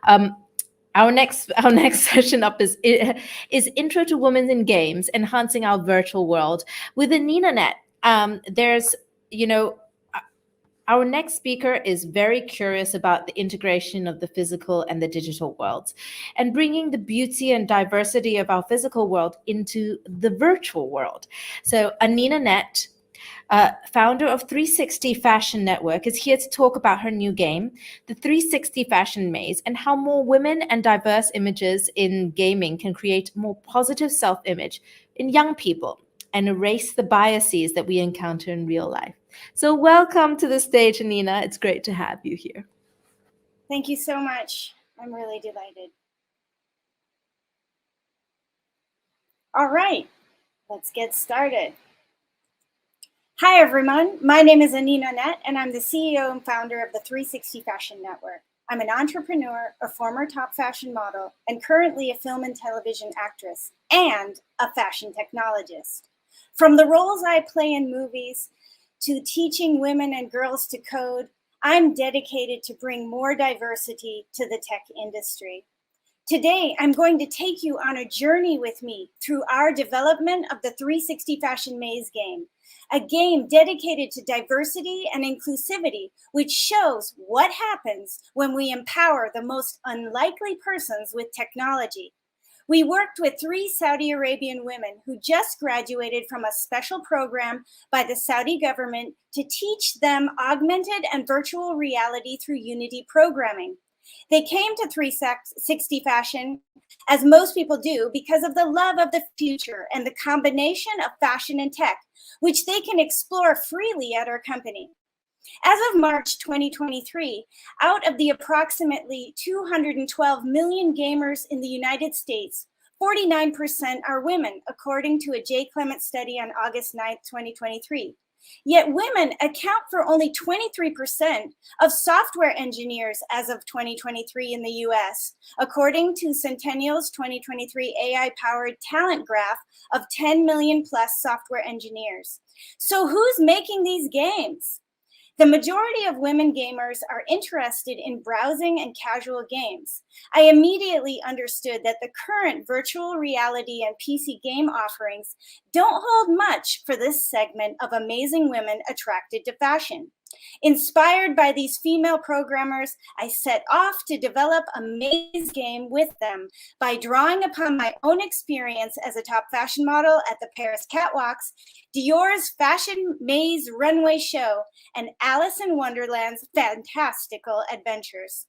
Um, our next session up is Intro to Women in Games, Enhancing Our Virtual World with Anina Net. There's, you know, our next speaker is very curious about the integration of the physical and the digital worlds and bringing the beauty and diversity of our physical world into the virtual world. So Anina Net, founder of 360 Fashion Network, is here to talk about her new game, the 360 Fashion Maze, and how more women and diverse images in gaming can create more positive self-image in young people and erase the biases that we encounter in real life. So welcome to the stage, Anina. It's great to have you here. Thank you so much. I'm really delighted. All right, let's get started. Hi, everyone. My name is Anina Net, and I'm the CEO and founder of the 360 Fashion Network. I'm an entrepreneur, a former top fashion model, and currently a film and television actress, and a fashion technologist. From the roles I play in movies to teaching women and girls to code, I'm dedicated to bring more diversity to the tech industry. Today, I'm going to take you on a journey with me through our development of the 360 Fashion Maze game, a game dedicated to diversity and inclusivity, which shows what happens when we empower the most unlikely persons with technology. We worked with 3 Saudi Arabian women who just graduated from a special program by the Saudi government to teach them augmented and virtual reality through Unity programming. They came to 360 Fashion, as most people do, because of the love of the future and the combination of fashion and tech, which they can explore freely at our company. As of March 2023, out of the approximately 212 million gamers in the United States, 49% are women, according to a J. Clement study on August 9, 2023. Yet women account for only 23% of software engineers as of 2023 in the US, according to Centennial's 2023 AI-powered talent graph of 10 million plus software engineers. So who's making these games? The majority of women gamers are interested in browsing and casual games. I immediately understood that the current virtual reality and PC game offerings don't hold much for this segment of amazing women attracted to fashion. Inspired by these female programmers, I set off to develop a maze game with them by drawing upon my own experience as a top fashion model at the Paris catwalks, Dior's Fashion Maze runway show, and Alice in Wonderland's fantastical adventures.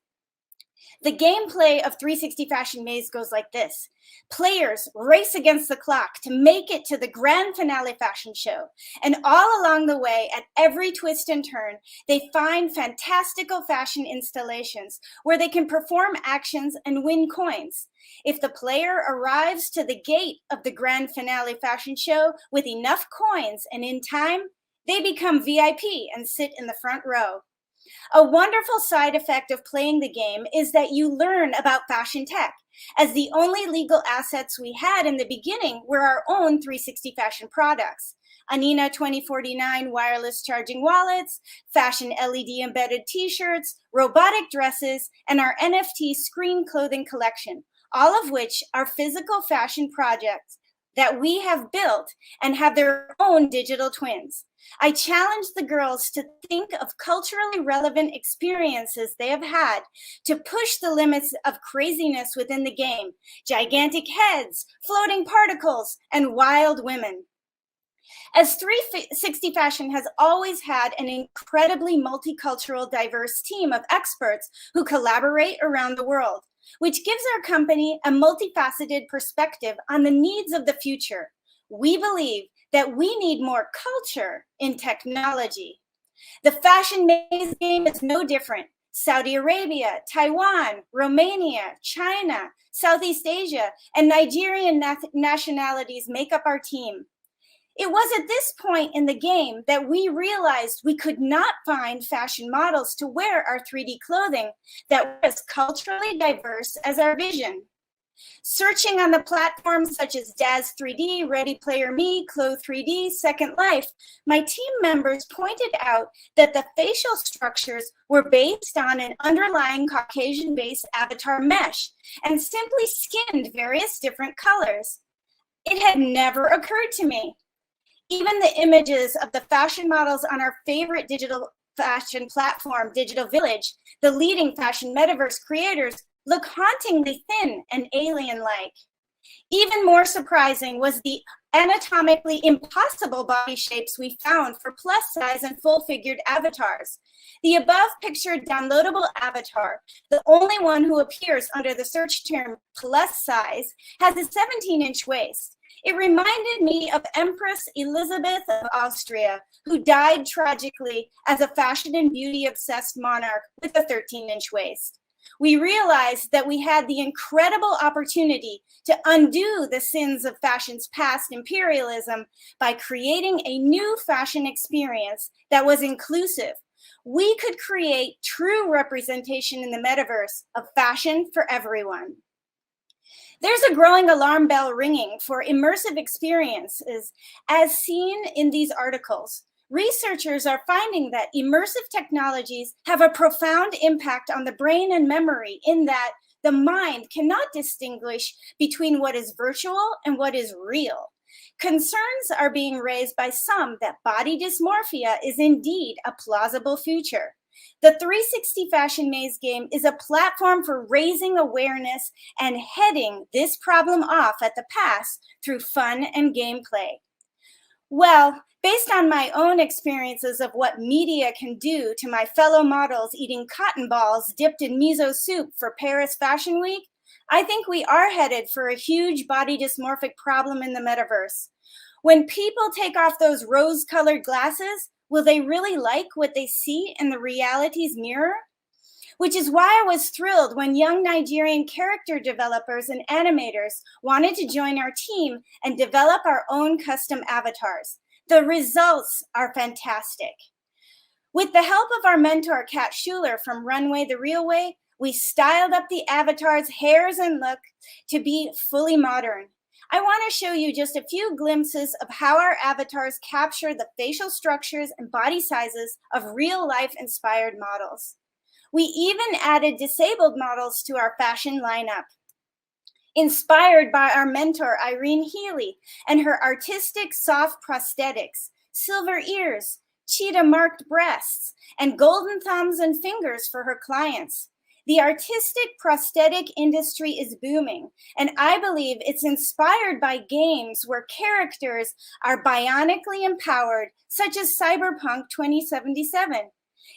The gameplay of 360 Fashion Maze goes like this. Players race against the clock to make it to the grand finale fashion show. And all along the way, at every twist and turn, they find fantastical fashion installations where they can perform actions and win coins. If the player arrives to the gate of the grand finale fashion show with enough coins and in time, they become VIP and sit in the front row. A wonderful side effect of playing the game is that you learn about fashion tech, as the only legal assets we had in the beginning were our own 360 Fashion products. Anina 2049 wireless charging wallets, fashion LED embedded t-shirts, robotic dresses, and our NFT screen clothing collection, all of which are physical fashion projects that we have built and have their own digital twins. I challenge the girls to think of culturally relevant experiences they have had to push the limits of craziness within the game, gigantic heads, floating particles, and wild women. As 360 Fashion has always had an incredibly multicultural, diverse team of experts who collaborate around the world, which gives our company a multifaceted perspective on the needs of the future. We believe that we need more culture in technology. The Fashion Maze game is no different. Saudi Arabia, Taiwan, Romania, China, Southeast Asia, and Nigerian nationalities make up our team. It was at this point in the game that we realized we could not find fashion models to wear our 3D clothing that were as culturally diverse as our vision. Searching on the platforms such as Daz 3D, Ready Player Me, Clo 3D, Second Life, my team members pointed out that the facial structures were based on an underlying Caucasian-based avatar mesh and simply skinned various different colors. It had never occurred to me. Even the images of the fashion models on our favorite digital fashion platform, Digital Village, the leading fashion metaverse creators, look hauntingly thin and alien-like. Even more surprising was the anatomically impossible body shapes we found for plus-size and full-figured avatars. The above pictured downloadable avatar, the only one who appears under the search term plus size, has a 17-inch waist. It reminded me of Empress Elizabeth of Austria, who died tragically as a fashion and beauty-obsessed monarch with a 13-inch waist. We realized that we had the incredible opportunity to undo the sins of fashion's past imperialism by creating a new fashion experience that was inclusive. We could create true representation in the metaverse of fashion for everyone. There's a growing alarm bell ringing for immersive experiences as seen in these articles. Researchers are finding that immersive technologies have a profound impact on the brain and memory in that the mind cannot distinguish between what is virtual and what is real. Concerns are being raised by some that body dysmorphia is indeed a plausible future. The 360 Fashion Maze game is a platform for raising awareness and heading this problem off at the pass through fun and gameplay. Well, based on my own experiences of what media can do to my fellow models eating cotton balls dipped in miso soup for Paris Fashion Week, I think we are headed for a huge body dysmorphic problem in the metaverse. When people take off those rose-colored glasses, will they really like what they see in the reality's mirror? Which is why I was thrilled when young Nigerian character developers and animators wanted to join our team and develop our own custom avatars. The results are fantastic. With the help of our mentor, Kat Schuler from Runway the Real Way, we styled up the avatars' hairs and look to be fully modern. I want to show you just a few glimpses of how our avatars capture the facial structures and body sizes of real-life inspired models. We even added disabled models to our fashion lineup. Inspired by our mentor, Irene Healy, and her artistic soft prosthetics, silver ears, cheetah-marked breasts, and golden thumbs and fingers for her clients. The artistic prosthetic industry is booming, and I believe it's inspired by games where characters are bionically empowered, such as Cyberpunk 2077.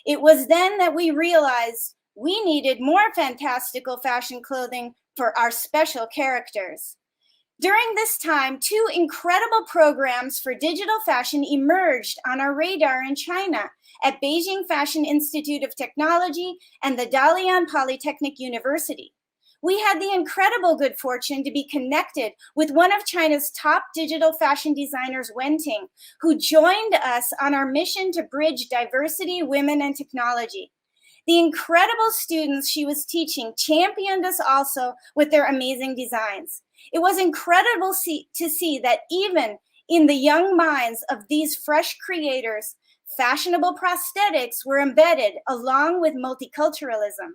It was then that we realized we needed more fantastical fashion clothing for our special characters. During this time, two incredible programs for digital fashion emerged on our radar in China at Beijing Fashion Institute of Technology and the Dalian Polytechnic University. We had the incredible good fortune to be connected with one of China's top digital fashion designers, Wenting, who joined us on our mission to bridge diversity, women, and technology. The incredible students she was teaching championed us also with their amazing designs. It was incredible to see that even in the young minds of these fresh creators, fashionable prosthetics were embedded along with multiculturalism.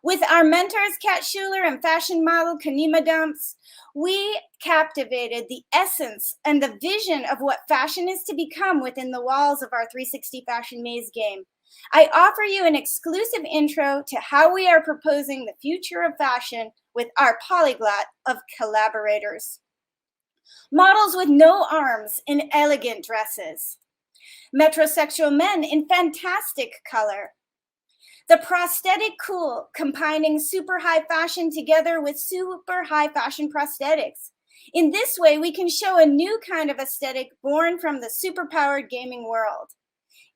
With our mentors, Kat Schuler and fashion model Kanima Dumps, we captivated the essence and the vision of what fashion is to become within the walls of our 360 Fashion Maze game. I offer you an exclusive intro to how we are proposing the future of fashion with our polyglot of collaborators. Models with no arms in elegant dresses. Metrosexual men in fantastic color. The prosthetic cool, combining super high fashion together with super high fashion prosthetics. In this way, we can show a new kind of aesthetic born from the superpowered gaming world,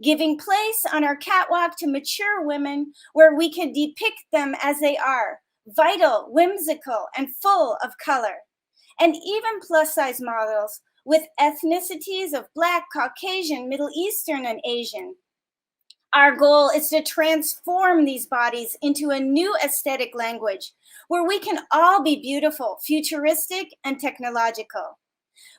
giving place on our catwalk to mature women where we can depict them as they are, vital, whimsical, and full of color. And even plus-size models with ethnicities of Black, Caucasian, Middle Eastern, and Asian. Our goal is to transform these bodies into a new aesthetic language where we can all be beautiful, futuristic, and technological.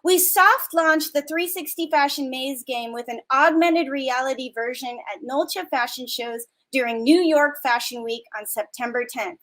We soft launched the 360 Fashion Maze game with an augmented reality version at Nolcha fashion shows during New York Fashion Week on September 10th.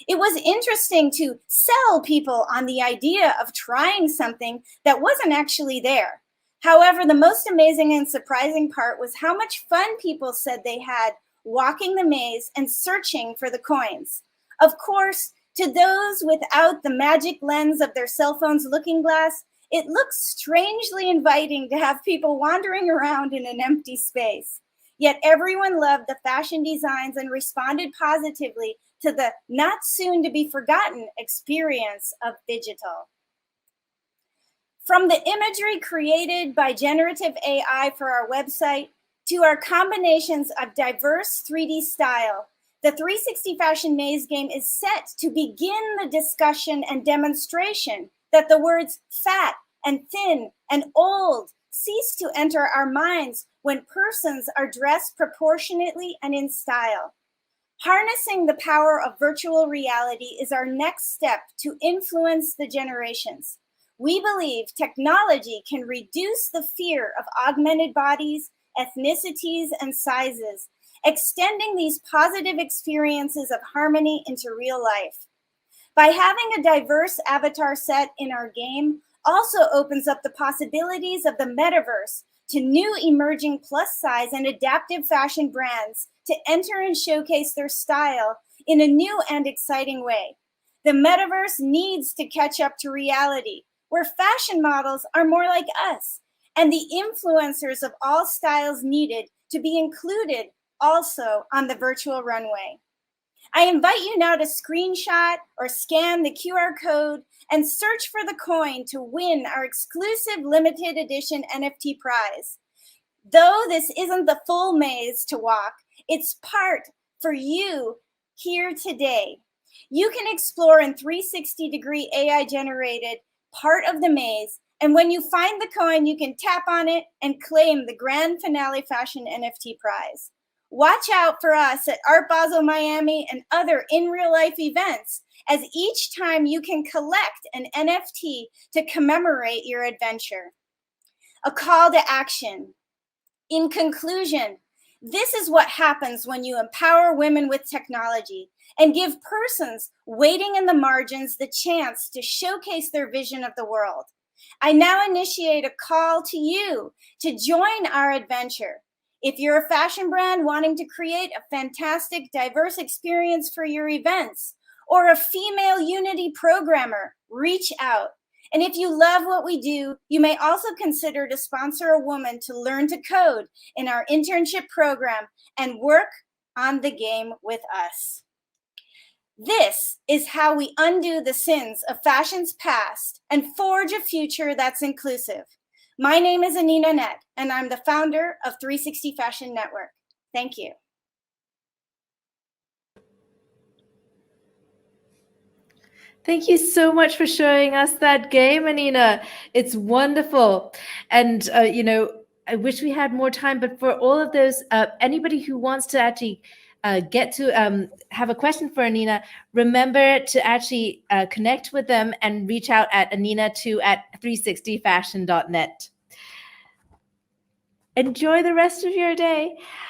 It was interesting to sell people on the idea of trying something that wasn't actually there. However, the most amazing and surprising part was how much fun people said they had walking the maze and searching for the coins. Of course, to those without the magic lens of their cell phone's looking glass, it looks strangely inviting to have people wandering around in an empty space. Yet everyone loved the fashion designs and responded positively to the not soon to be forgotten experience of digital. From the imagery created by generative AI for our website to our combinations of diverse 3D style, the 360 Fashion Maze game is set to begin the discussion and demonstration that the words fat and thin and old cease to enter our minds when persons are dressed proportionately and in style. Harnessing the power of virtual reality is our next step to influence the generations. We believe technology can reduce the fear of augmented bodies, ethnicities, and sizes, extending these positive experiences of harmony into real life. By having a diverse avatar set in our game also opens up the possibilities of the metaverse to new emerging plus size and adaptive fashion brands to enter and showcase their style in a new and exciting way. The metaverse needs to catch up to reality, where fashion models are more like us, and the influencers of all styles needed to be included also on the virtual runway. I invite you now to screenshot or scan the QR code and search for the coin to win our exclusive limited edition NFT prize. Though this isn't the full maze to walk, it's part for you here today. You can explore in 360-degree AI generated part of the maze, and when you find the coin, you can tap on it and claim the grand finale fashion NFT prize. Watch out for us at Art Basel Miami and other in real life events, as each time you can collect an NFT to commemorate your adventure. A call to action. In conclusion, this is what happens when you empower women with technology and give persons waiting in the margins the chance to showcase their vision of the world. I now initiate a call to you to join our adventure. If you're a fashion brand wanting to create a fantastic, diverse experience for your events, or a female unity programmer, reach out. And if you love what we do, you may also consider to sponsor a woman to learn to code in our internship program and work on the game with us. This is how we undo the sins of fashion's past and forge a future that's inclusive. My name is Anina Net, and I'm the founder of 360 Fashion Network. Thank you. Thank you so much for showing us that game, Anina. It's wonderful. And, I wish we had more time, but for all of those, anybody who wants to actually get to have a question for Anina, remember to actually connect with them and reach out at anina2@360fashion.net. Enjoy the rest of your day.